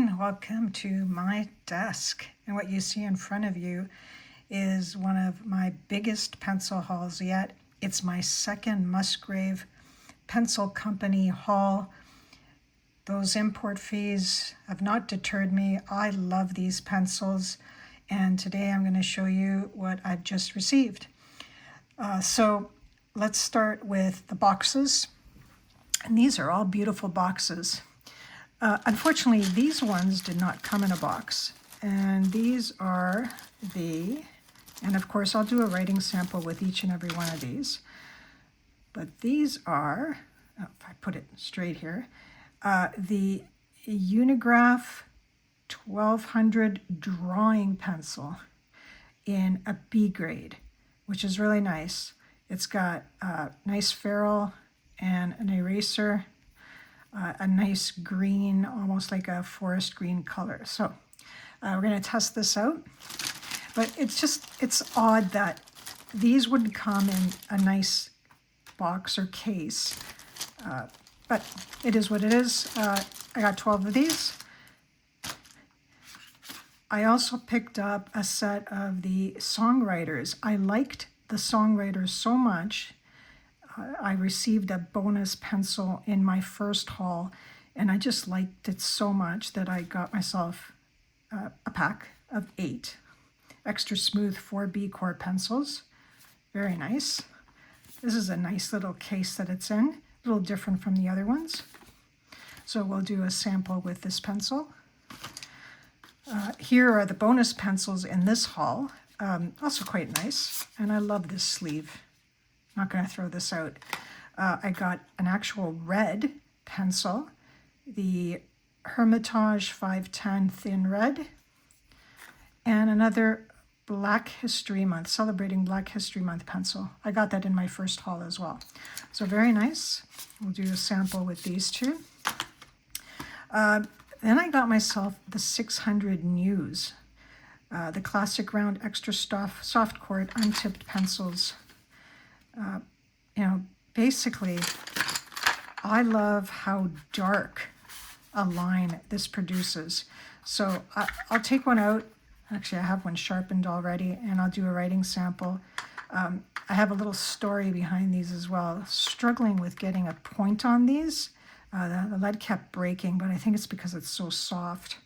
everyone, welcome to my desk. And what you see in front of you is one of my biggest pencil hauls yet. It's my second Musgrave Pencil Company haul. Those import fees have not deterred me. I love these pencils, and today I'm going to show you what I've just received. So let's start with the boxes. And these are all beautiful boxes. Unfortunately, these ones did not come in a box. And these are and of course I'll do a writing sample with each and every one of these. But these are, if I put it straight here, the Unigraph 1200 drawing pencil in a B grade, which is really nice. It's got a nice ferrule and an eraser, a nice green, almost like a forest green color. So we're going to test this out. But it's odd that these wouldn't come in a nice box or case. But it is what it is. I got 12 of these. I also picked up a set of the Songwriters. I liked the Songwriters so much. I received a bonus pencil in my first haul, and I just liked it so much that I got myself a pack of 8 extra smooth 4B core pencils. Very nice. This is a nice little case that it's in, a little different from the other ones. So we'll do a sample with this pencil. Here are the bonus pencils in this haul, also quite nice, and I love this sleeve. Not going to throw this out. I got an actual red pencil, the Hermitage 510 thin red, and another Black History Month, celebrating Black History Month pencil. I got that in my first haul as well. So very nice. We'll do a sample with these two. Then I got myself the 600 News, the classic round extra soft cord untipped pencils. Basically, I love how dark a line this produces. So I'll take one out. Actually, I have one sharpened already, and I'll do a writing sample. I have a little story behind these as well. Struggling with getting a point on these. The lead kept breaking, but I think it's because it's so soft.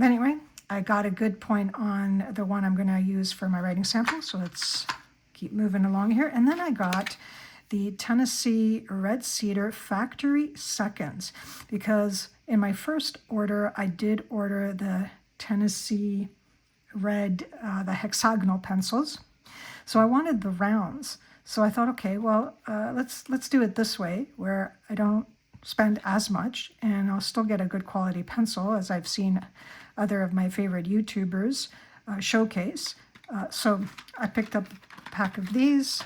Anyway, I got a good point on the one I'm going to use for my writing sample, so let's keep moving along here. And then I got the Tennessee Red Cedar Factory Seconds, because in my first order, I did order the Tennessee Red, the hexagonal pencils. So I wanted the rounds. So I thought, okay, well, let's do it this way, where I don't spend as much and I'll still get a good quality pencil, as I've seen other of my favorite YouTubers showcase. So I picked up a pack of these,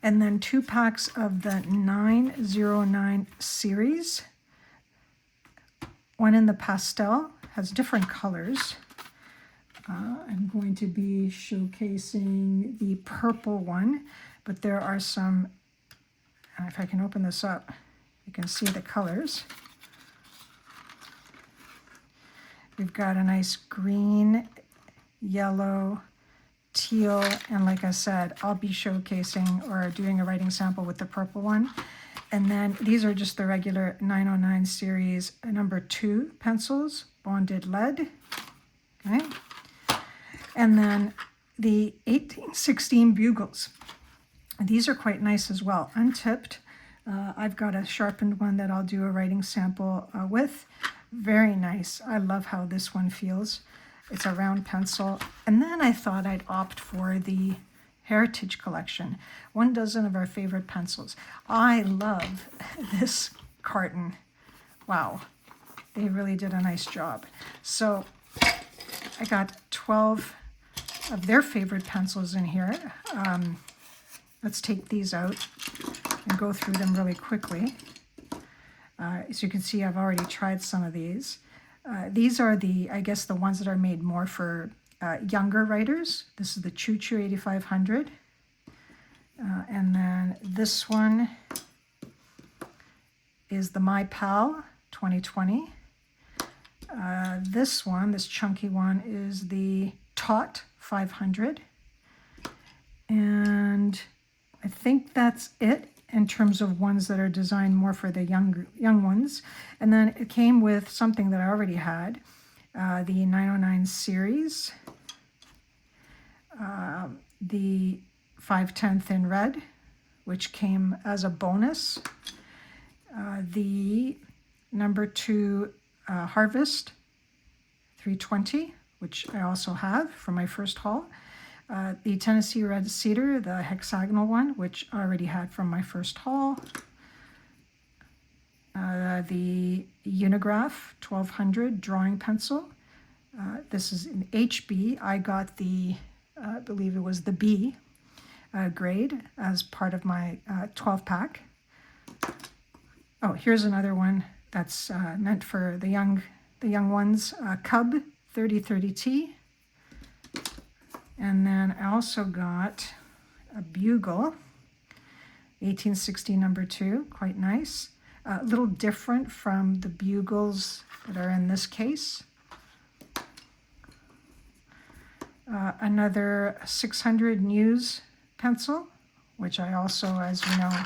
and then 2 packs of the 909 series. One in the pastel, has different colors. I'm going to be showcasing the purple one, but there are some, if I can open this up, you can see the colors. We've got a nice green, yellow, teal, and like I said, I'll be showcasing or doing a writing sample with the purple one. And then these are just the regular 909 series number 2 pencils, bonded lead. Okay. And then the 1816 Bugles. These are quite nice as well, untipped. I've got a sharpened one that I'll do a writing sample with. Very nice. I love how this one feels. It's a round pencil. And then I thought I'd opt for the Hermitage collection, 12 of our favorite pencils. I love this carton. Wow, they really did a nice job. So I got 12 of their favorite pencils in here. Let's take these out and go through them really quickly. As you can see, I've already tried some of these. These are I guess the ones that are made more for younger writers. This is the Choo 8500. And then this one is the My Pal 2020. This one, this chunky one, is the Taut 500. And I think that's it in terms of ones that are designed more for the young ones. And then it came with something that I already had, the 909 series, the 5/10 in red, which came as a bonus, the number 2 Harvest 320, which I also have from my first haul, the Tennessee Red Cedar, the hexagonal one, which I already had from my first haul, the Unigraph 1200 drawing pencil. This is an HB. I got the, I believe it was the B grade as part of my 12-pack. Oh, here's another one that's meant for the young ones, Cub 3030T. And then I also got a Bugle 1860 number 2, quite nice. A little different from the Bugles that are in this case. Another 600 News pencil, which I also, as you know,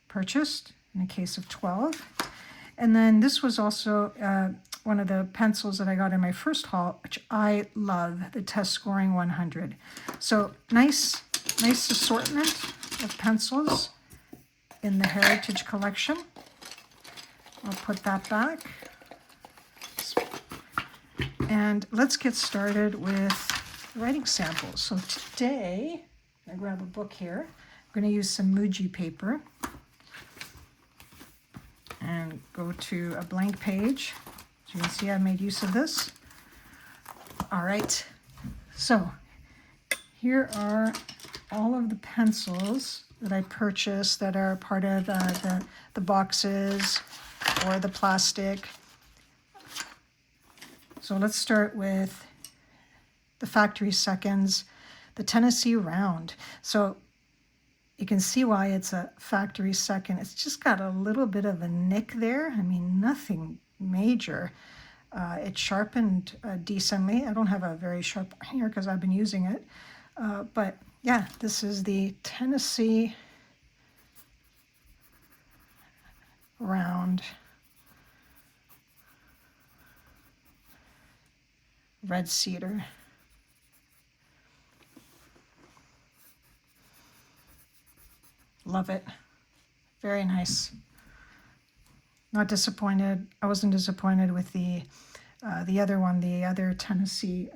purchased in a case of 12. And then this was also one of the pencils that I got in my first haul, which I love, the Test Scoring 100. So nice assortment of pencils in the Heritage collection. I'll put that back. And let's get started with writing samples. So today, I'm gonna grab a book here. I'm gonna use some Muji paper and go to a blank page. As you can see, I made use of this. All right, so here are all of the pencils that I purchased that are part of the boxes or the plastic. So let's start with the factory seconds, the Tennessee Round. So you can see why it's a factory second. It's just got a little bit of a nick there. I mean, nothing major. It sharpened decently. I don't have a very sharp here because I've been using it. But yeah, this is the Tennessee Round Red Cedar. Love it. Very nice. Not disappointed. I wasn't disappointed with the other one, the other Tennessee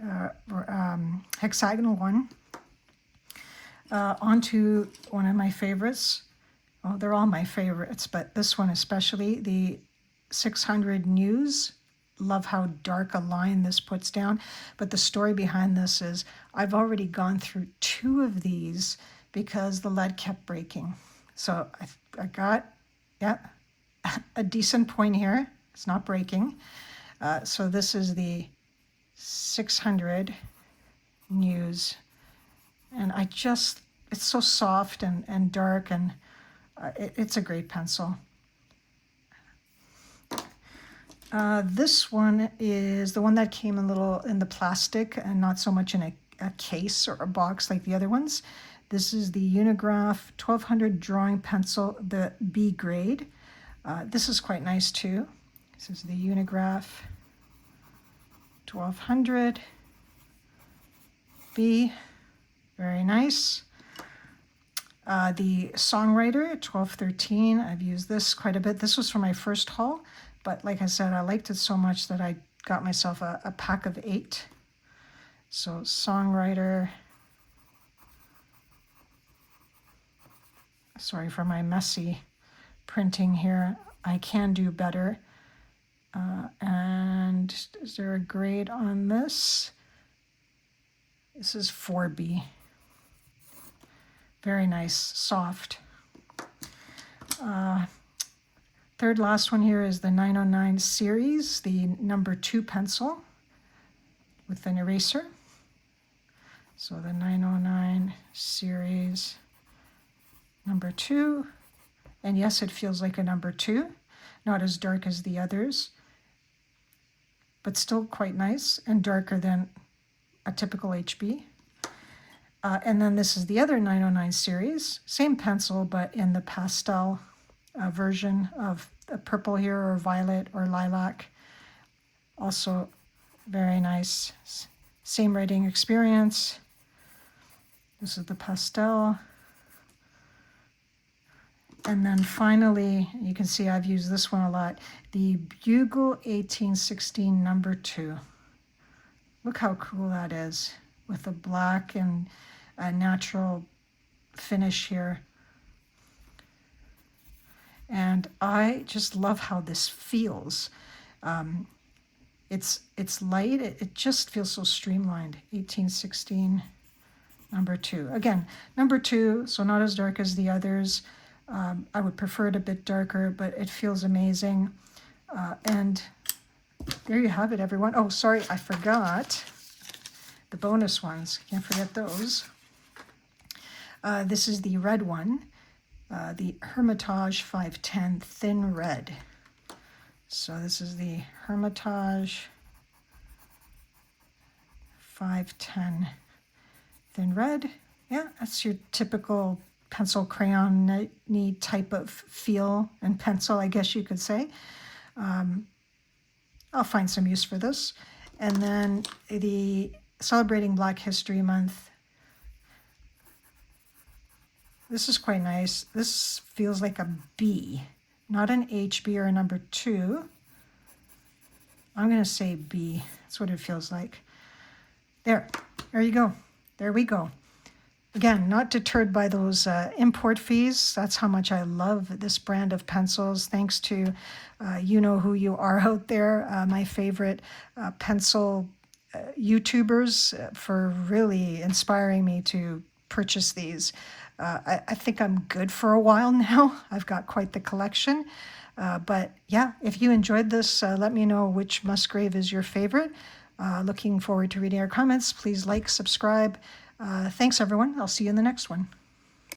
hexagonal one. Onto one of my favorites. Oh, they're all my favorites, but this one especially, the 600 News. Love how dark a line this puts down. But the story behind this is I've already gone through 2 of these because the lead kept breaking. So I got, yeah, a decent point here. It's not breaking. So this is the 600 News. And it's so soft and dark, and it's a great pencil. This one is the one that came in the plastic and not so much in a case or a box like the other ones. This is the Unigraph 1200 drawing pencil, the B grade. This is quite nice too. This is the Unigraph 1200 B, very nice. The Songwriter 1213, I've used this quite a bit. This was for my first haul, but like I said, I liked it so much that I got myself a pack of 8. So Songwriter, sorry for my messy printing here. I can do better. And is there a grade on this? This is 4B. Very nice, soft. Third last one here is the 909 series, the number 2 pencil with an eraser. So the 909 series number 2. And yes, it feels like a number 2, not as dark as the others. but still quite nice and darker than a typical HB. And then this is the other 909 series, same pencil, but in the pastel version of the purple here, or violet or lilac. Also very nice. Same writing experience. This is the pastel. And then finally, you can see I've used this one a lot, the Bugle 1816 number 2. Look how cool that is, with the black and a natural finish here. And I just love how this feels. It's light, it just feels so streamlined. 1816 number 2. Again, number 2, so not as dark as the others. I would prefer it a bit darker, but it feels amazing. And there you have it, everyone. Oh, sorry, I forgot the bonus ones. Can't forget those. This is the red one, the Hermitage 510 Thin Red. So this is the Hermitage 510 Thin Red. Yeah, that's your typical pencil crayon type of feel and pencil, I guess you could say. I'll find some use for this. And then the Celebrating Black History Month. This is quite nice. This feels like a B, not an HB or a number 2. I'm going to say B. That's what it feels like. There you go. There we go. Again, not deterred by those import fees. That's how much I love this brand of pencils. Thanks to you know who you are out there, my favorite pencil YouTubers, for really inspiring me to purchase these. I think I'm good for a while now. I've got quite the collection. But yeah, if you enjoyed this, let me know which Musgrave is your favorite. Looking forward to reading your comments. Please like, subscribe. Thanks, everyone. I'll see you in the next one.